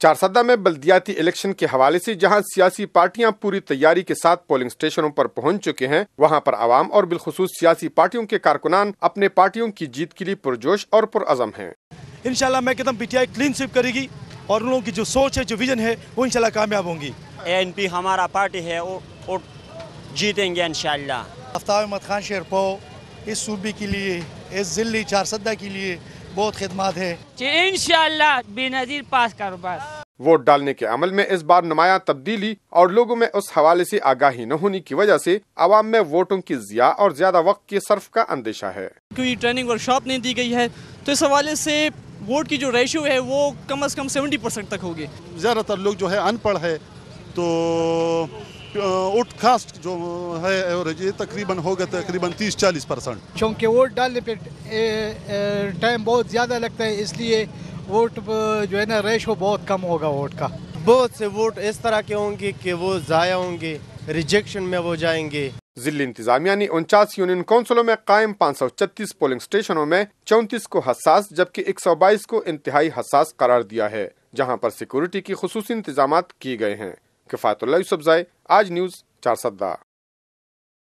چارسدہ میں بلدیاتی الیکشن کے حوالے سے جہاں سیاسی پارٹیاں پوری تیاری کے ساتھ پولنگ اسٹیشنوں پر پہنچ چکے ہیں، وہاں پر عوام اور بالخصوص سیاسی پارٹیوں کے کارکنان اپنے پارٹیوں کی جیت کے لیے پرجوش اور پرعزم ہیں۔ انشاءاللہ میں کہتا ہوں پی ٹی آئی کلین سویپ کرے گی اور ان لوگوں کی جو سوچ ہے، جو ویژن ہے، وہ انشاءاللہ کامیاب ہوں گی۔ ANP ہمارا پارٹی ہے، وہ جیتیں گے انشاءاللہ۔ آفتاب احمد خان شیرپو اس صوبے کے لیے، اس ضلع چارسدہ کے لیے بہت خدمات ہے۔ انشاءاللہ بے نظیر پاس کرو بس۔ ووٹ ڈالنے کے عمل میں اس بار نمایاں تبدیلی اور لوگوں میں اس حوالے سے آگاہی نہ ہونے کی وجہ سے عوام میں ووٹوں کی ضیاع اور زیادہ وقت کے صرف کا اندیشہ ہے۔ کوئی ٹریننگ ورکشاپ نہیں دی گئی ہے، تو اس حوالے سے ووٹ کی جو ریشو ہے وہ کم از کم 70% تک ہوگی۔ زیادہ تر لوگ جو ہے ان پڑھ ہے، تو ووٹ کاسٹ جو ہے ایوریج تقریباً ہوگا تقریباً 30-40%۔ چونکہ ووٹ ڈالنے پہ ٹائم بہت زیادہ لگتا ہے، اس لیے ووٹ جو ہے نا ریشو بہت کم ہوگا ووٹ کا۔ بہت سے ووٹ اس طرح کے ہوں گے کہ وہ ضائع ہوں گے، ریجیکشن میں وہ جائیں گے۔ ضلع انتظامیہ نے 49 یونین کونسلوں میں قائم 536 پولنگ اسٹیشنوں میں 34 کو حساس جبکہ 122 کو انتہائی حساس قرار دیا ہے، جہاں پر سیکورٹی کی خصوصی انتظامات کیے گئے ہیں۔ کفایت اللہ یوسفزئی، آج نیوز، چارسدہ۔